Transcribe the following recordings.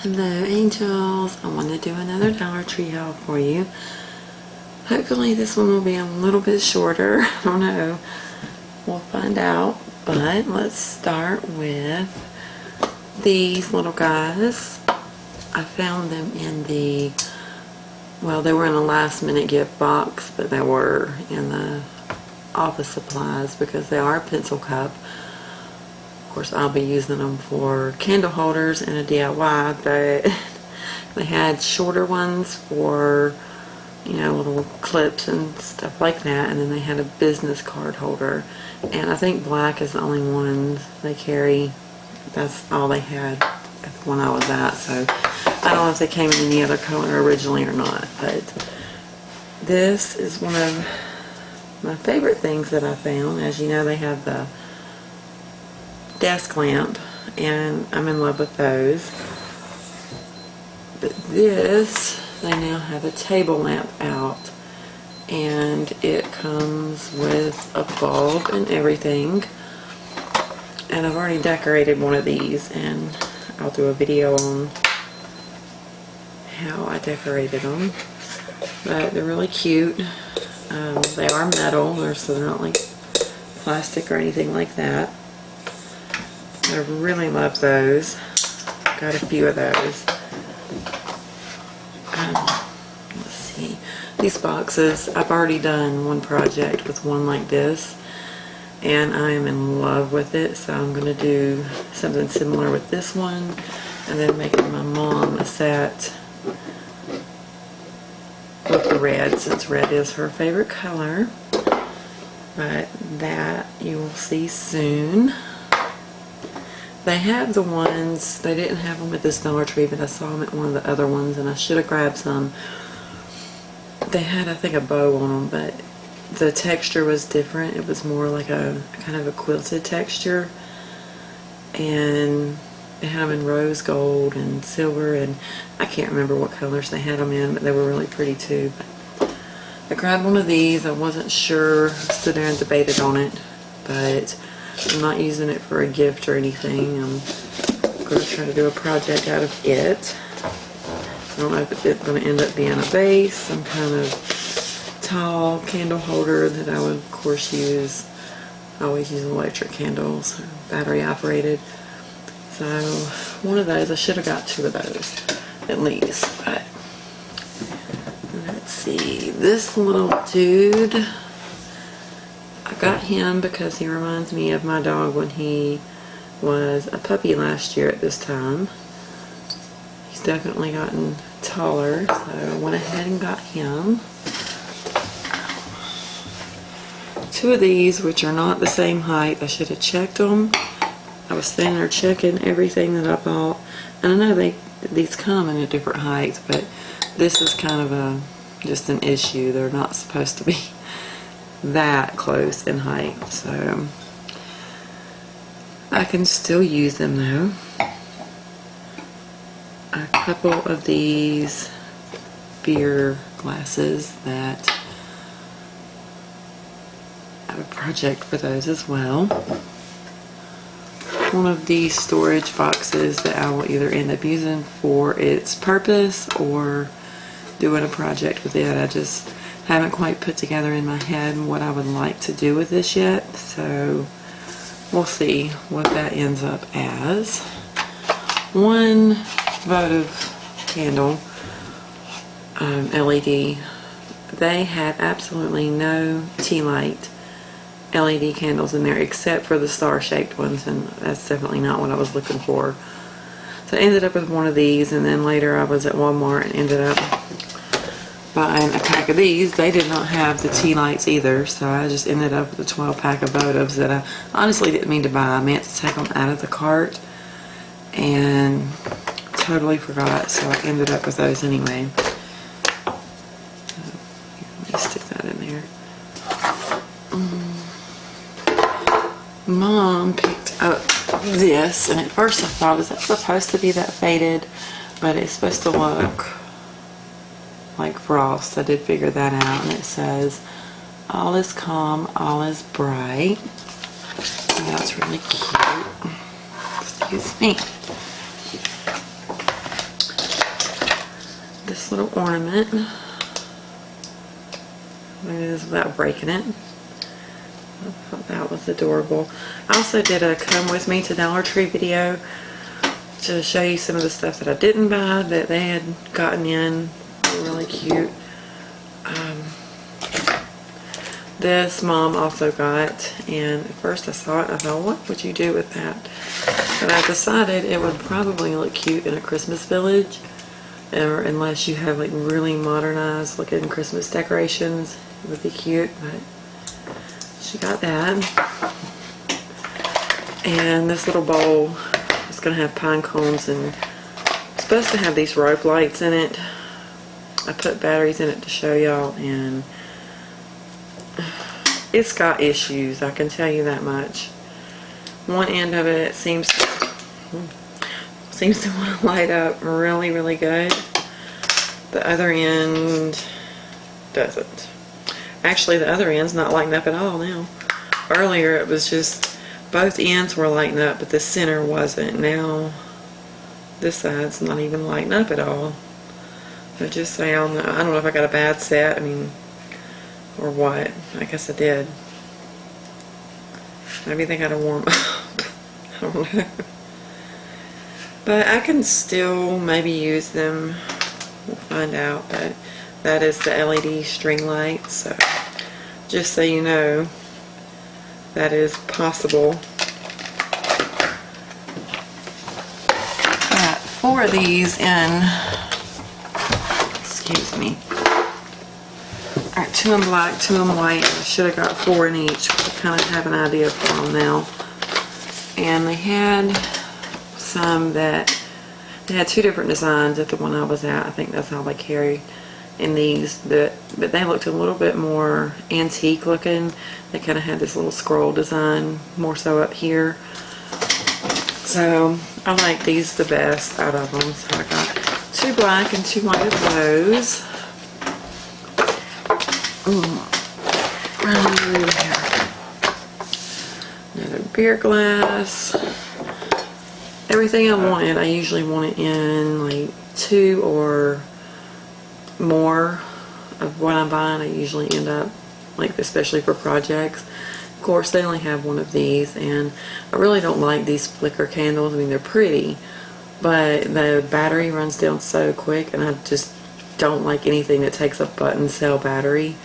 Hello angels, I want to do another Dollar Tree haul for you. Hopefully this one will be a little bit shorter. I don't know, we'll find out. But let's start with these little guys. I found them in the, well, they were in a last minute gift box, but they were in the office supplies because they are a pencil cup. Of course, I'll be using them for candle holders and a DIY, but they had shorter ones for, you know, little clips and stuff like that, and then they had a business card holder, and I think black is the only one they carry. That's all they had when I was at, so I don't know if they came in any other color originally or not, but this is one of my favorite things that I found. As you know, they have the desk lamp, and I'm in love with those. But this, they now have a table lamp out, and it comes with a bulb and everything. And I've already decorated one of these, and I'll do a video on how I decorated them. But they're really cute. They are metal, so they're not like plastic or anything like that. I really love those. Got a few of those. Let's see. These boxes, I've already done one project with one like this, and I am in love with it, so I'm going to do something similar with this one, and then making my mom a set with the red, since red is her favorite color. But that you will see soon. They have the ones, they didn't have them at this Dollar Tree, but I saw them at one of the other ones, and I should have grabbed some. They had, I think, a bow on them, but the texture was different. It was more like a kind of a quilted texture, and they had them in rose gold and silver, and I can't remember what colors they had them in, but they were really pretty too. But I grabbed one of these. I wasn't sure, stood there and debated on it, but I'm not using it for a gift or anything. I'm going to try to do a project out of it. I don't know if it's going to end up being a base, some kind of tall candle holder that I would, of course, use. I always use electric candles, battery operated. So one of those, I should have got two of those at least. But let's see, this little dude, I got him because he reminds me of my dog when he was a puppy last year at this time. He's definitely gotten taller, so I went ahead and got him. Two of these, which are not the same height. I should have checked them. I was standing there checking everything that I bought, and I know these come in a different height, but this is kind of just an issue. They're not supposed to be that close in height, so I can still use them though. A couple of these beer glasses that I have a project for those as well. One of these storage boxes that I will either end up using for its purpose or doing a project with it. I just haven't quite put together in my head what I would like to do with this yet, so we'll see what that ends up as. One votive candle, LED. They had absolutely no tea light LED candles in there except for the star-shaped ones, and that's definitely not what I was looking for. So I ended up with one of these, and then later I was at Walmart and ended up buying a pack of these. They did not have the tea lights either, so I just ended up with a 12-pack of votives that I honestly didn't mean to buy. I meant to take them out of the cart and totally forgot, so I ended up with those anyway. So, let me stick that in there. Mom picked up this, and at first I thought, is that supposed to be that faded? But it's supposed to look like frost. I did figure that out, and it says, all is calm, all is bright. And that's really cute. Excuse me. this little ornament. Maybe this without breaking it. I thought that was adorable. I also did a come with me to Dollar Tree video to show you some of the stuff that I didn't buy that they had gotten in. Really cute. This mom also got, and at first I saw it, I thought, what would you do with that? But I decided it would probably look cute in a Christmas village, or unless you have like really modernized looking Christmas decorations, it would be cute. But she got that. And this little bowl is going to have pine cones, and it's supposed to have these rope lights in it. I put batteries in it to show y'all, and it's got issues, I can tell you that much. One end of it seems to want to light up really, really good. The other end doesn't. Actually, the other end's not lighting up at all now. Earlier it was just both ends were lighting up, but the center wasn't. Now this side's not even lighting up at all. So just say, I don't know if I got a bad set, or what. I guess I did. Maybe they gotta warm up. I don't know. But I can still maybe use them. We'll find out. But that is the LED string light. So just so you know, that is possible. Got 4 of these in. Excuse me. Alright, 2 in black, 2 in white. I should have got 4 in each. I kind of have an idea for them now. And they had some that, they had 2 different designs at the one I was at. I think that's how they carry in these. But they looked a little bit more antique looking. They kind of had this little scroll design, more so up here. So I like these the best out of them. So I got 2 black and 2 white of those. Another beer glass. Everything I wanted, I usually want it in like 2 or more of what I'm buying. I usually end up, like, especially for projects. Of course, they only have 1 of these, and I really don't like these flicker candles. They're pretty, but the battery runs down so quick, and I just don't like anything that takes a button cell battery,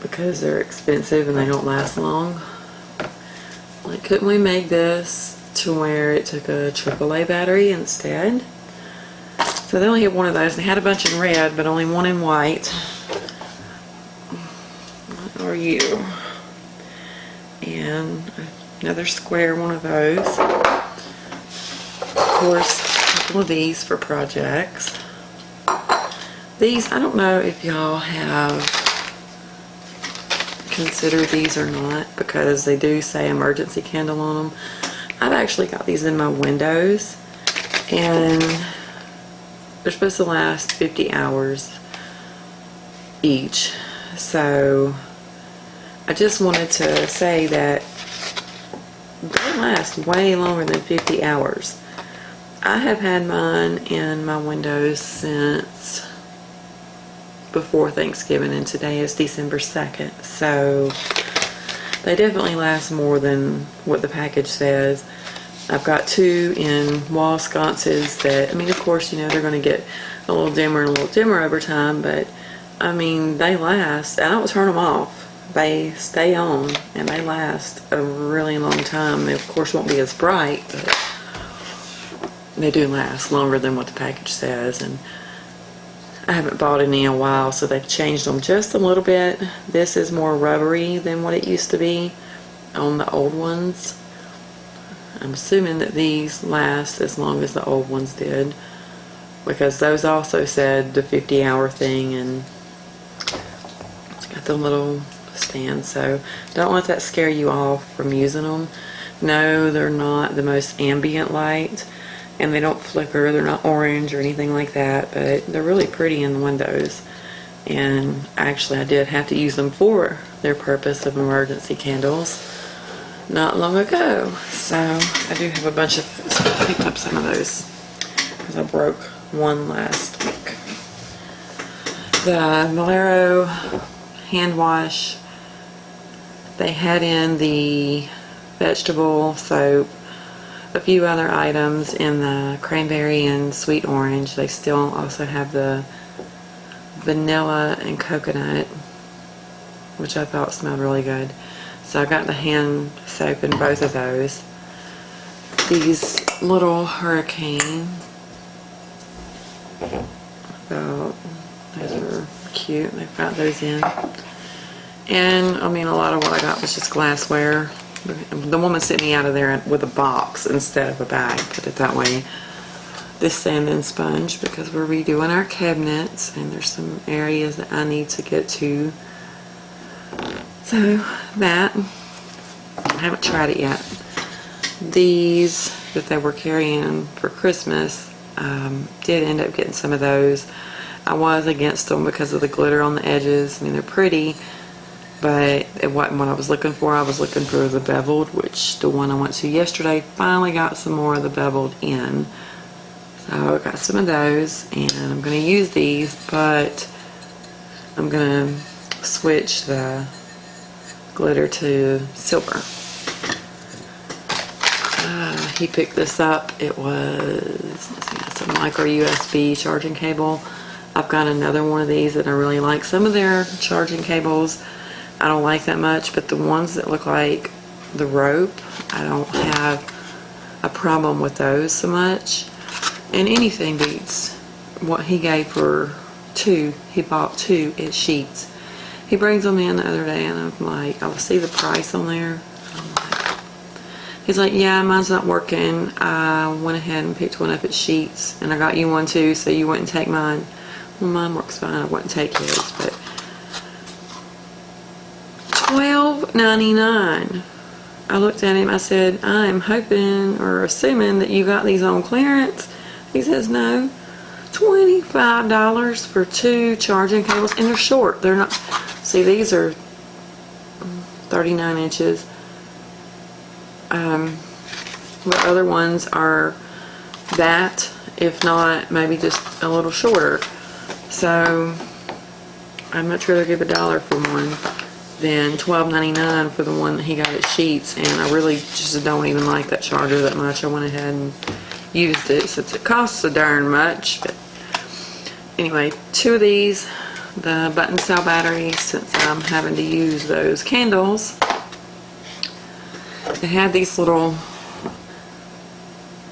because they're expensive and they don't last long. Like, couldn't we make this to where it took a AAA battery instead? So they only had 1 of those. They had a bunch in red, but only 1 in white. What are you? And another square one of those. Of course, a couple of these for projects. These, I don't know if y'all have considered these or not, because they do say emergency candle on them. I've actually got these in my windows, and they're supposed to last 50 hours each. So I just wanted to say that they last way longer than 50 hours. I have had mine in my windows since before Thanksgiving, and today is December 2nd, so they definitely last more than what the package says. I've got 2 in wall sconces that, of course, they're going to get a little dimmer and a little dimmer over time, but they last, and I don't turn them off. They stay on, and they last a really long time. They, of course, won't be as bright, but they do last longer than what the package says. And I haven't bought any in a while, so they've changed them just a little bit. This is more rubbery than what it used to be on the old ones. I'm assuming that these last as long as the old ones did, because those also said the 50-hour thing, and it's got the little stand. So don't let that scare you off from using them. No, they're not the most ambient light, and they don't flicker. They're not orange or anything like that, but they're really pretty in the windows. And actually, I did have to use them for their purpose of emergency candles not long ago. So I do have a bunch of those. I picked up some of those because I broke one last week. the Valero hand wash. They had in the vegetable soap, a few other items in the cranberry and sweet orange. They still also have the vanilla and coconut, which I thought smelled really good. So I got the hand soap in both of those. These little hurricane, those are cute. They've got those in. And I mean, a lot of what I got was just glassware. The woman sent me out of there with a box instead of a bag, put it that way. This sand and sponge, because we're redoing our cabinets and there's some areas that I need to get to. So that, I haven't tried it yet. These that they were carrying for Christmas, did end up getting some of those. I was against them because of the glitter on the edges. I mean, they're pretty, but it wasn't what I was looking for. I was looking for the beveled, which the one I went to yesterday finally got some more of the beveled in. So I got some of those, and I'm going to use these, but I'm going to switch the glitter to silver. He picked this up. It was, let's see, it's a micro USB charging cable. I've got another one of these that I really like. Some of their charging cables I don't like that much, but the ones that look like the rope, I don't have a problem with those so much. And anything beats what he gave for two. He bought two at Sheets. He brings them in the other day, and I'm like, I'll see the price on there. He's like, yeah, mine's not working. I went ahead and picked one up at Sheets, and I got you one too, so you wouldn't take mine. Well, mine works fine. I wouldn't take his, but $12.99. I looked at him. I said, I'm hoping or assuming that you got these on clearance. He says, no. $25 for two charging cables, and they're short. They're not. See, these are 39 inches. The other ones are that, if not, maybe just a little shorter. So I'd much rather give $1 for one than $12.99 for the one that he got at Sheets. And I really just don't even like that charger that much. I went ahead and used it since it costs so darn much. But anyway, two of these, the button cell batteries, since I'm having to use those candles. They had these little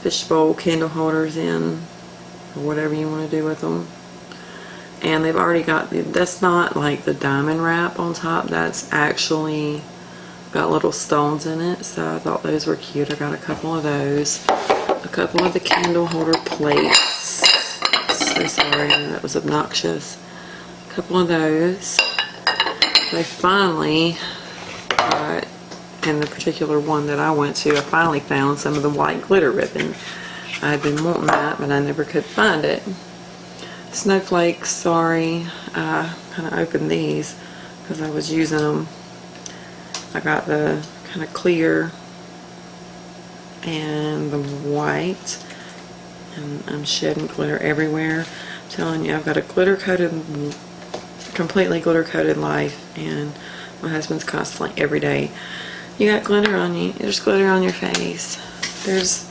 fishbowl candle holders in, or whatever you want to do with them. And they've already got, that's not like the diamond wrap on top, that's actually got little stones in it. So I thought those were cute. I got a couple of those. A couple of the candle holder plates. So sorry, that was obnoxious. A couple of those. They finally got, in the particular one that I went to, I finally found some of the white glitter ribbon. I had been wanting that, but I never could find it. Snowflakes, sorry. I kind of opened these because I was using them. I got the kind of clear and the white, and I'm shedding glitter everywhere. I'm telling you, I've got a glitter coated, completely glitter coated life, and my husband's constantly every day, you got glitter on you, there's glitter on your face, there's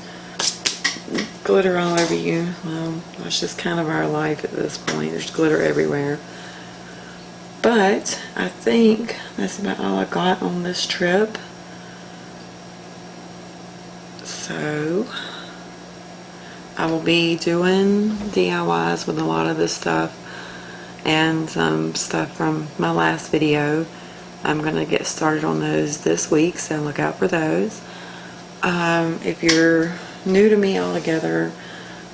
glitter all over you. Well, that's just kind of our life at this point. There's glitter everywhere. But I think that's about all I got on this trip. So I will be doing DIYs with a lot of this stuff and some stuff from my last video. I'm going to get started on those this week, so look out for those. If you're new to me altogether,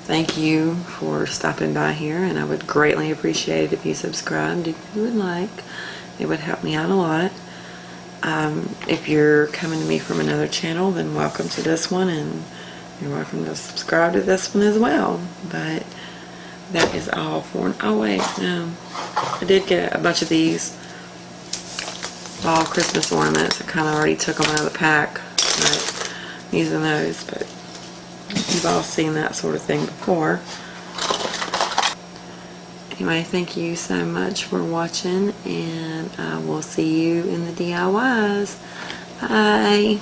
thank you for stopping by here, and I would greatly appreciate it if you subscribed if you would like. It would help me out a lot. If you're coming to me from another channel, then welcome to this one, and you're welcome to subscribe to this one as well. But that is all for, oh wait, no, I did get a bunch of these fall Christmas ornaments. I kind of already took them out of the pack, but I'm using those, but you've all seen that sort of thing before. Anyway, thank you so much for watching, and I will see you in the DIYs. Bye.